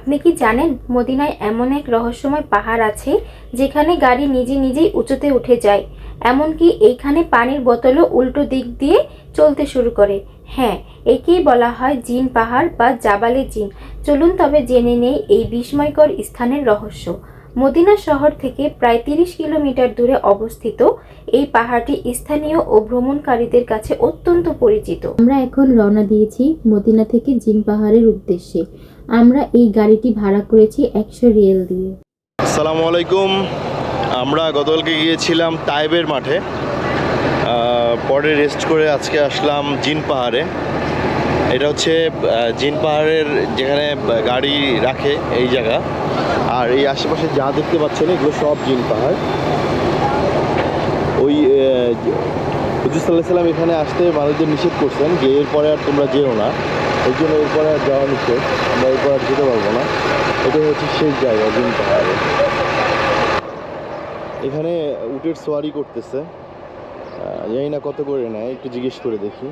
আপনি কি জানেন মদিনায় এমন এক রহস্যময় পাহাড় আছে যেখানে গাড়ি নিজে নিজেই উঁচুতে উঠে যায়। এমনকি এইখানে পানির বোতলও উল্টো দিক দিয়ে চলতে শুরু করে। হ্যাঁ, একেই বলা হয় জিন পাহাড় বা জাবালে জিন। চলুন তবে জেনে নেই এই বিস্ময়কর স্থানের রহস্য। মদিনা শহর থেকে প্রায় 30 কিলোমিটার দূরে অবস্থিত এই পাহাড়টি স্থানীয় ও ভ্রমণকারীদের কাছে অত্যন্ত পরিচিত। আমরা এখন রওনা দিয়েছি মদিনা থেকে জিন পাহাড়ের উদ্দেশ্যে। আমরা এই গাড়িটি ভাড়া করেছি 100 রিয়াল দিয়ে। আসসালামু আলাইকুম। আমরা গতকালকে গিয়েছিলাম তাইবের মাঠে, পরে রেস্ট করে আজকে আসলাম জিন পাহাড়ে। এটা হচ্ছে জিন পাহাড়ের যেখানে গাড়ি রাখে এই জায়গা। আর এই আশেপাশে যা দেখতে পাচ্ছেন এগুলো সব জিন পাহাড়। ওই হুজুর সাল্লাল্লাহু আলাইহি সাল্লাম এখানে আসতে মানুষদের নিষেধ করছেন যে এরপরে আর তোমরা যেও না, এই জন্য এরপরে আর যাওয়া নিষেধ, আমরা এরপর আর যেতে পারবো না। এটাই হচ্ছে শেষ জায়গা জিন পাহাড়ে। এখানে উটের সোয়ারি করতেছে, জানি না কত করে নেয়, একটু জিজ্ঞেস করে দেখি।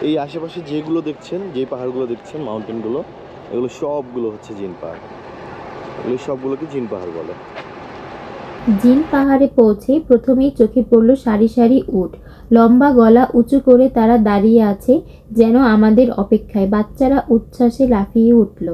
এই আশেপাশে যেগুলো দেখছেন, যে পাহাড়গুলো দেখছেন, মাউন্টেনগুলো, এগুলো সবগুলো হচ্ছে জিন পাহাড়। এগুলো সবগুলোকে জিন পাহাড় বলে। জিন পাহাড়ে পৌঁছে প্রথমেই চোখে পড়ল সারি সারি উট। লম্বা গলা উঁচু করে তারা দাঁড়িয়ে আছে যেন আমাদের অপেক্ষায়। বাচ্চারা উচ্ছ্বাসে লাফিয়ে উঠল।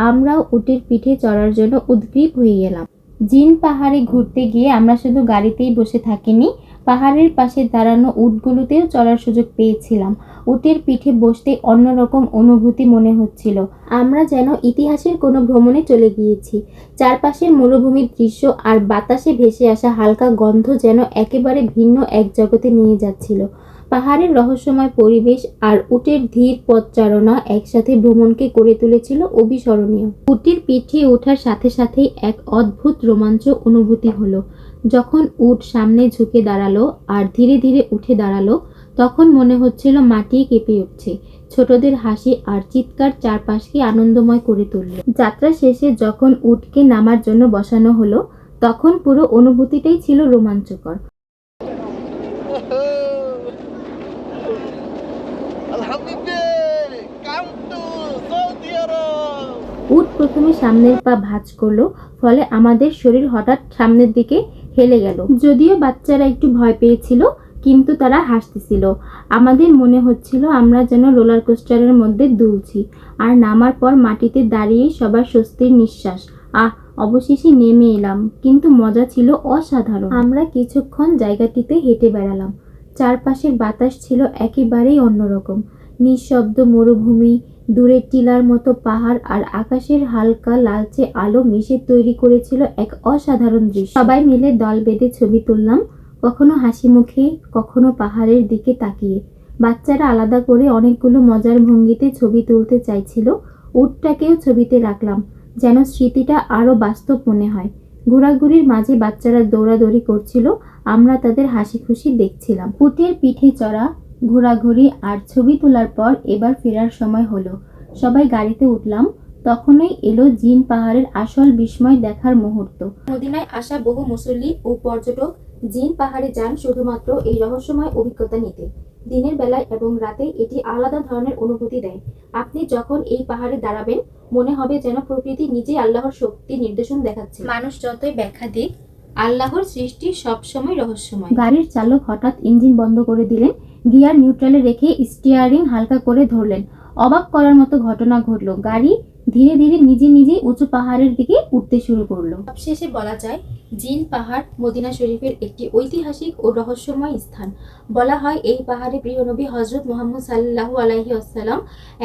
আমরাও উটের পিঠে চড়ার জন্য উদগ্রীব হয়ে গেলাম। জিন পাহাড়ে ঘুরতে গিয়ে আমরা শুধু গাড়িতেই বসে থাকিনি, পাহাড়ের পাশে দাঁড়ানো উটগুলোতেও চড়ার সুযোগ পেয়েছিলাম। উটের পিঠে বসতে অন্যরকম অনুভূতি মনে হচ্ছিল। আমরা যেন ইতিহাসের কোনো ভ্রমণে চলে গিয়েছি। চারপাশের মরুভূমির দৃশ্য আর বাতাসে ভেসে আসা হালকা গন্ধ যেন একেবারে ভিন্ন এক জগতে নিয়ে যাচ্ছিল। পাহাড়ের রহস্যময় পরিবেশ আর উটের ধীর পথচারণা একসাথে ভ্রমণকে করে তুলেছিল অবিস্মরণীয়। উটের পিঠে ওঠার সাথে সাথেই এক অদ্ভুত রোমাঞ্চ অনুভূতি হলো। যখন উট সামনে ঝুঁকে দাঁড়ালো আর ধীরে ধীরে উঠে দাঁড়ালো, তখন মনে হচ্ছিল মাটি কেঁপে উঠছে। ছোটদের হাসি আর চিৎকার চারপাশকে আনন্দময় করে তুলল। যাত্রা শেষে যখন উটকে নামার জন্য বসানো হলো, তখন পুরো অনুভূতিটাই ছিল রোমাঞ্চকর। উট প্রথমে সামনের পা ভাঁজ করলো, ফলে আমাদের শরীর হঠাৎ সামনের দিকে হেলে গেল। যদিও বাচ্চারা একটু ভয় পেয়েছিল, কিন্তু তারা হাসতেছিল। আমাদের মনে হচ্ছিল আমরা যেন রোলার কোস্টারের মধ্যে দুলছি। আর নামার পর মাটিতে দাঁড়িয়ে সবার স্বস্তির নিঃশ্বাস। অবশেষে নেমে এলাম, কিন্তু মজা ছিল অসাধারণ। আমরা কিছুক্ষণ জায়গাটিতে হেঁটে বেড়ালাম। চারপাশের বাতাস ছিল একেবারেই অন্যরকম। নিঃশব্দ মরুভূমি, দূরের টিলার মতো পাহাড় আর আকাশের হালকা লালচে আলো মিশে তৈরি করেছিল এক অসাধারণ দৃশ্য। সবাই মিলে দল বেঁধে ছবি তুললাম, কখনো হাসি মুখে, কখনো পাহাড়ের দিকে তাকিয়ে। বাচ্চারা আলাদা করে অনেকগুলো মজার ভঙ্গিতে ছবি তুলতে চাইছিল। উটটাকেও ছবিতে রাখলাম, যেন স্মৃতিটা আরো বাস্তব মনে হয়। ঘোরাঘুরির মাঝে বাচ্চারা দৌড়াদৌড়ি করছিল, আমরা তাদের হাসি খুশি দেখছিলাম। উটের পিঠে চড়া, ঘোরাঘুরি আর ছবি তোলার পর এবার ফেরার সময় হলো। সবাই গাড়িতে উঠলাম। তখনই এলো জিন পাহাড়ের আসল বিস্ময় দেখার মুহূর্ত। মদিনায় আসা বহু মুসল্লি ও পর্যটক জিন পাহাড়ে যান শুধুমাত্র এই রহস্যময় অভিজ্ঞতা নিতে। দিনের বেলায় এবং রাতে এটি আলাদা ধরনের অনুভূতি দেয়। আপনি যখন এই পাহাড়ে দাঁড়াবেন, মনে হবে যেন প্রকৃতি নিজেই আল্লাহর শক্তি নির্দেশন দেখাচ্ছে। মানুষ যতই ব্যাখ্যা দিক, আল্লাহর সৃষ্টি সবসময় রহস্যময়। গাড়ির চালক হঠাৎ ইঞ্জিন বন্ধ করে দিলেন। গিয়ার নিউট্রালে রেখে স্টিয়ারিং হালকা করে ধরলেন। অবাক করার মতো ঘটনা ঘটলো। গাড়ি ধীরে ধীরে নিজেই উঁচু পাহাড়ের দিকে উঠতে শুরু করলো। সবশেষে বলা যায়, জিন পাহাড় মদিনা শরীফের একটি ঐতিহাসিক ও রহস্যময় স্থান। বলা হয় এই পাহাড়ে প্রিয় নবী হযরত মুহাম্মদ সাল্লাল্লাহু আলাইহি ওয়াসাল্লাম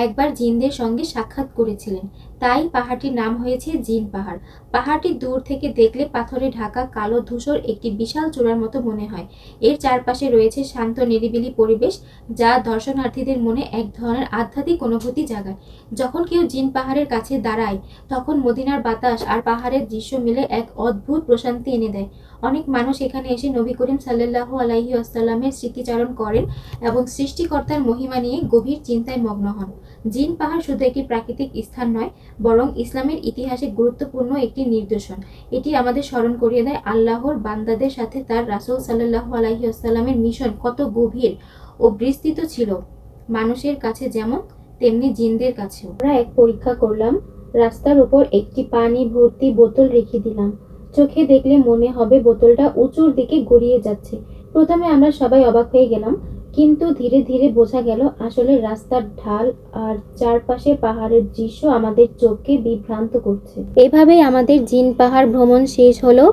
একবার জিনদের সঙ্গে সাক্ষাৎ করেছিলেন, তাই পাহাড়টির নাম হয়েছে জিন পাহাড়। পাহাড়টি দূর থেকে দেখলে পাথরে ঢাকা কালো ধূসর একটি বিশাল চূড়ার মতো মনে হয়। এর চারপাশে রয়েছে শান্ত নিরিবিলি পরিবেশ, যা দর্শনার্থীদের মনে এক ধরনের আধ্যাত্মিক অনুভূতি জাগায়। যখন কেউ জিন পাহাড়ের কাছে দাঁড়ায়, তখন মদিনার বাতাস আর পাহাড়ের দৃশ্য মিলে এক অদ্ভুত প্রশান্তি এনে দেয়। অনেক মানুষ এখানে এসে নবী করিম সাল্লাল্লাহু আলাইহি ওয়াসাল্লামের স্মৃতিচারণ করেন এবং সৃষ্টিকর্তার মহিমা নিয়ে গভীর চিন্তায় মগ্ন হন। জিন পাহাড় শুধু একটি প্রাকৃতিক স্থান নয়, বরং ইসলামের ইতিহাসে গুরুত্বপূর্ণ একটি নিদর্শন। এটি আমাদের স্মরণ করিয়ে দেয় আল্লাহর বান্দাদের সাথে তার রাসূল সাল্লাল্লাহু আলাইহি ওয়াসাল্লামের মিশন কত গভীর ও বিস্তৃত ছিল। মানুষের কাছে যেমন, তেমনি জিনদের কাছেও। আমরা এক পরীক্ষা করলাম। রাস্তার উপর একটি পানি ভর্তি বোতল রেখে দিলাম। চোখে দেখলে মনে হবে বোতলটা উঁচুর দিকে গড়িয়ে যাচ্ছে। প্রথমে আমরা সবাই অবাক হয়ে গেলাম, কিন্তু ধীরে ধীরে বোঝা গেল আসলে রাস্তার ঢাল আর চারপাশে পাহাড়ের দৃশ্য আমাদের চোখকে বিভ্রান্ত করছে। এভাবেই আমাদের জিন পাহাড় ভ্রমণ শেষ হলো।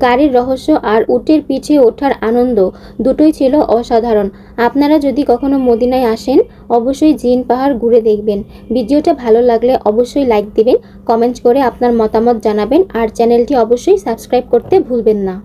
গাড়ির রহস্য আর উটের পিঠে ওঠার আনন্দ দুটোই ছিল অসাধারণ। আপনারা যদি কখনো মদিনায় আসেন অবশ্যই জিন পাহাড় ঘুরে দেখবেন। ভিডিওটা ভালো লাগলে অবশ্যই লাইক দিবেন, কমেন্ট করে আপনার মতামত জানাবেন আর চ্যানেলটি অবশ্যই সাবস্ক্রাইব করতে ভুলবেন না।